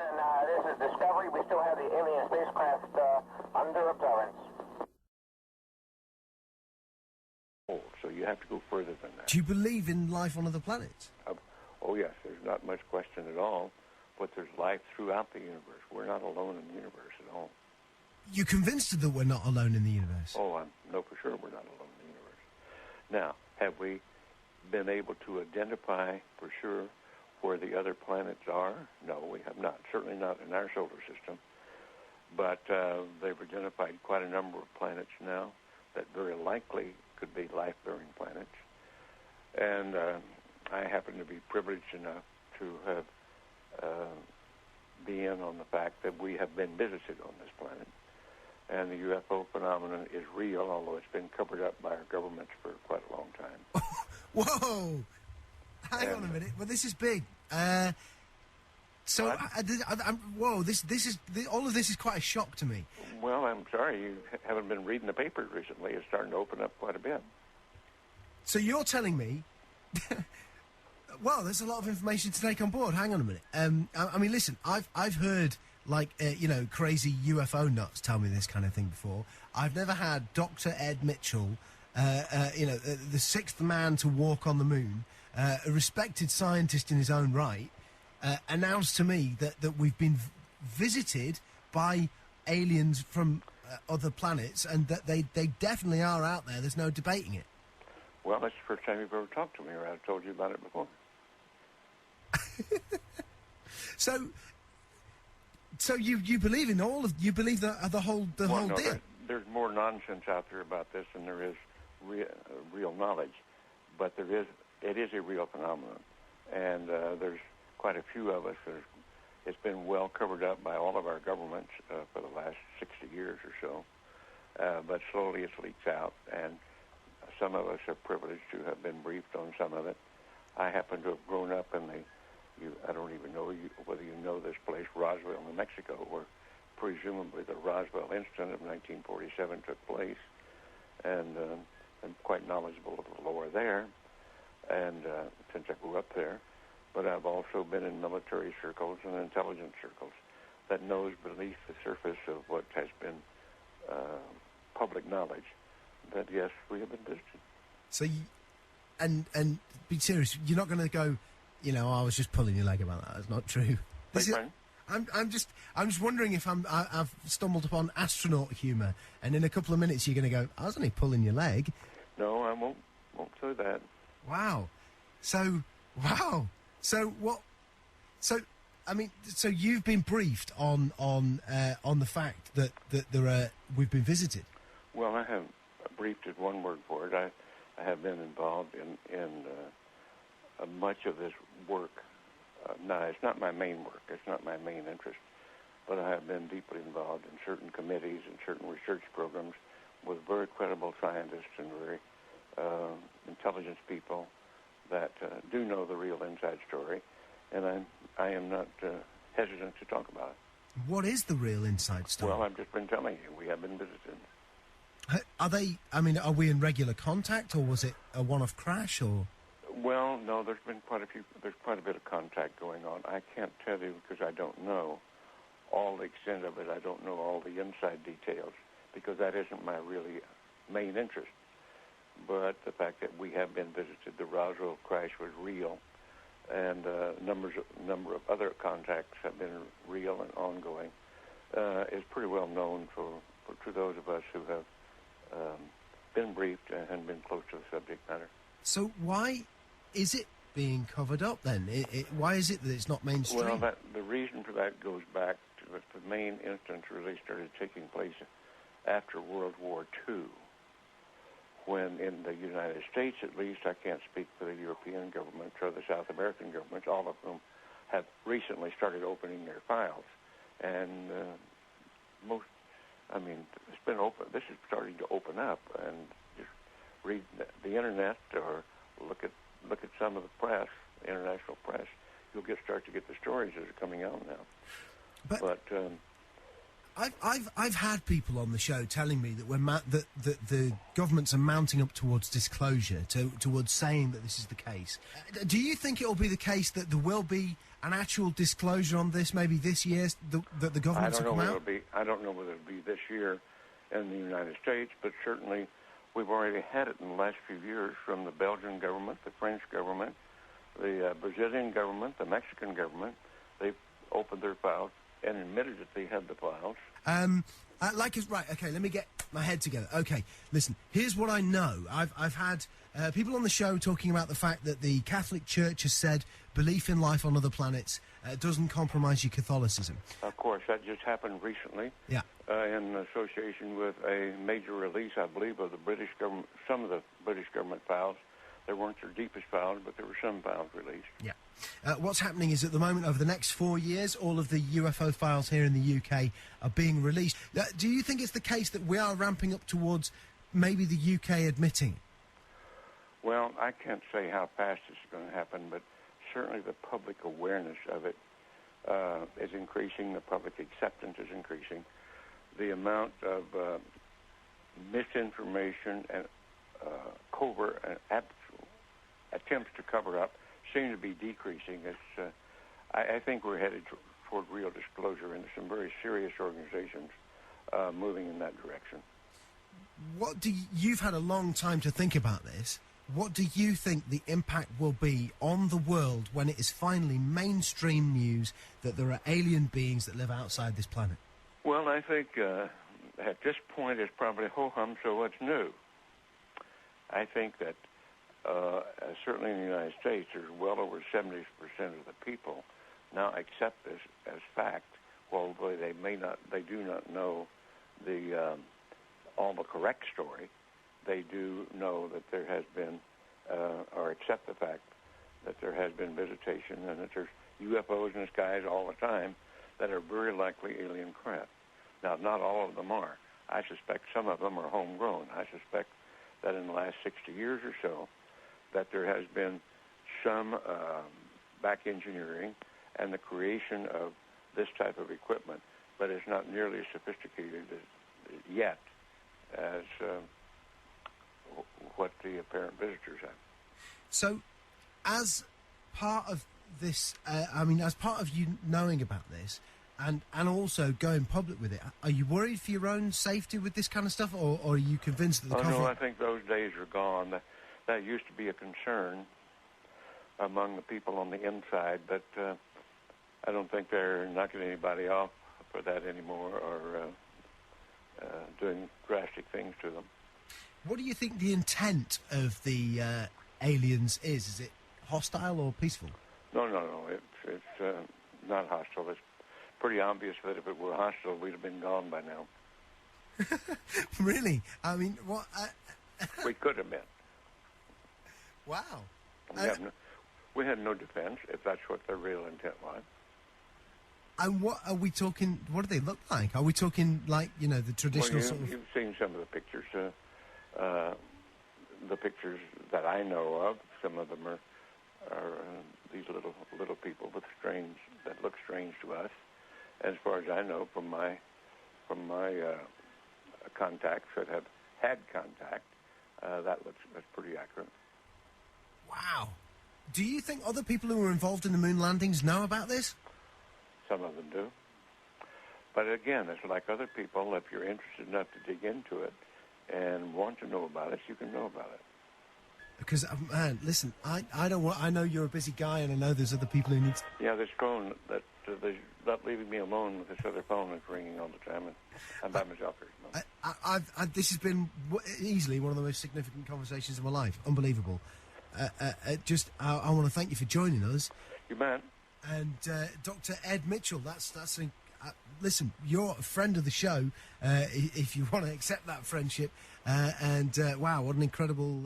Houston, this is Discovery. We still have the alien spacecraft under observance. So you have to go further than that. Do you believe in life on other planets? Oh, yes, there's not much question at all, but there's life throughout the universe. We're not alone in the universe at all. You're convinced that we're not alone in the universe? Oh, I know for sure we're not alone in the universe. Now, have we been able to identify for sure where the other planets are? No, we have not. Certainly not in our solar system. But they've identified quite a number of planets now that very likely could be life-bearing planets. And I happen to be privileged enough to have be in on the fact that we have been visited on this planet. And the UFO phenomenon is real, although it's been covered up by our governments for quite a long time. Whoa! Hang on a minute. Well, this is big. Whoa! All of this is quite a shock to me. Well, I'm sorry you haven't been reading the papers recently. It's starting to open up quite a bit. So you're telling me? Well, there's a lot of information to take on board. Hang on a minute. I mean, listen. I've heard crazy UFO nuts tell me this kind of thing before. I've never had Dr. Ed Mitchell, the sixth man to walk on the moon, a respected scientist in his own right, announced to me that we've been visited by aliens from other planets and that they definitely are out there. There's no debating it. Well, that's the first time you've ever talked to me, or I've told you about it before. So you believe in you believe the whole deal? There's more nonsense out there about this than there is real knowledge, but it is a real phenomenon, and there's quite a few of us. It's been well covered up by all of our governments for the last 60 years or so, but slowly it leaks out, and some of us are privileged to have been briefed on some of it. I happen to have grown up in I don't even know whether you know this place, Roswell, New Mexico, where presumably the Roswell incident of 1947 took place, and I'm quite knowledgeable of the lore there, and since I grew up there. But I've also been in military circles and intelligence circles that knows beneath the surface of what has been public knowledge that, yes, we have been visited. So, and be serious, you're not going to go, I was just pulling your leg about that. That's not true. I'm just wondering if I've stumbled upon astronaut humour, and in a couple of minutes you're going to go, I was only pulling your leg. No, I won't say that. Wow. So what? So you've been briefed on the fact that we've been visited. Well, I have briefed is one word for it. I have been involved in much of this work. Now, it's not my main work. It's not my main interest. But I have been deeply involved in certain committees and certain research programs with very credible scientists and very intelligence people that do know the real inside story. And I am not hesitant to talk about it. What is the real inside story? Well, I've just been telling you. We have been visited. Are we in regular contact, or was it a one-off crash, or...? Well, no, there's quite a bit of contact going on. I can't tell you because I don't know all the extent of it. I don't know all the inside details because that isn't my really main interest. But the fact that we have been visited, the Roswell crash was real, and a number of other contacts have been real and ongoing, is pretty well known to those of us who have been briefed and been close to the subject matter. So why is it being covered up then? Why is it that it's not mainstream? Well, the reason for that goes back to the main instance really started taking place after World War II, when in the United States, at least, I can't speak for the European governments or the South American governments, all of whom have recently started opening their files. And it's been open. This is starting to open up, and just read the internet or look at some of the press, international press. You'll start to get the stories that are coming out now. But I've had people on the show telling me that that the governments are mounting up towards disclosure, towards saying that this is the case. Do you think it will be the case that there will be an actual disclosure on this, maybe this year, that the governments will come out? I don't know whether it'll be this year in the United States, but certainly we've already had it in the last few years from the Belgian government, the French government, the Brazilian government, the Mexican government. They've opened their files and admitted that they had the files. Right, okay, let me get my head together. Okay, listen, here's what I know. I've had people on the show talking about the fact that the Catholic Church has said belief in life on other planets doesn't compromise your Catholicism. Of course, that just happened recently. Yeah. In association with a major release, I believe, of the British government, some of the British government files. They weren't their deepest files, but there were some files released. Yeah. What's happening is at the moment, over the next 4 years, all of the UFO files here in the UK are being released. Do you think it's the case that we are ramping up towards maybe the UK admitting? Well, I can't say how fast this is going to happen, but certainly the public awareness of it is increasing. The public acceptance is increasing. The amount of misinformation and covert and attempts to cover up seem to be decreasing. I think we're headed toward real disclosure, and some very serious organizations moving in that direction. You've had a long time to think about this. What do you think the impact will be on the world when it is finally mainstream news that there are alien beings that live outside this planet? Well, I think at this point it's probably ho-hum, so what's new? I think that certainly in the United States, there's well over 70% of the people now accept this as fact, although they do not know all the correct story. They do know that there has been, or accept the fact that there has been visitation and that there's UFOs in the skies all the time that are very likely alien craft. Now, not all of them are. I suspect some of them are homegrown. I suspect that in the last 60 years or so, that there has been some back engineering and the creation of this type of equipment, but it's not nearly as sophisticated yet as what the apparent visitors have. So, as part of this, as part of you knowing about this, and also going public with it, are you worried for your own safety with this kind of stuff, or are you convinced that the No, I think those days are gone. That used to be a concern among the people on the inside, but I don't think they're knocking anybody off for that anymore or doing drastic things to them. What do you think the intent of the aliens is? Is it hostile or peaceful? No. It's not hostile. It's pretty obvious that if it were hostile, we'd have been gone by now. Really? I mean, what? We could have been. Wow. We had no defense, if that's what their real intent was. And what are we talking? What do they look like? Are we talking like, the traditional sort of... You've seen some of the pictures. The pictures that I know of, some of them are these little people that look strange to us. As far as I know, from my contacts that have had contact, that's pretty accurate. Wow. Do you think other people who were involved in the moon landings know about this? Some of them do. But again, it's like other people. If you're interested enough to dig into it and want to know about it, you can know about it. Because, man, listen, I know you're a busy guy, and I know there's other people who need to... Yeah, this phone, they're not leaving me alone with this other phone that's ringing all the time, and I'm by myself here. This has been easily one of the most significant conversations of my life. Unbelievable. I want to thank you for joining us. You bet. And Dr. Ed Mitchell, listen, you're a friend of the show, if you want to accept that friendship. Wow, what an incredible...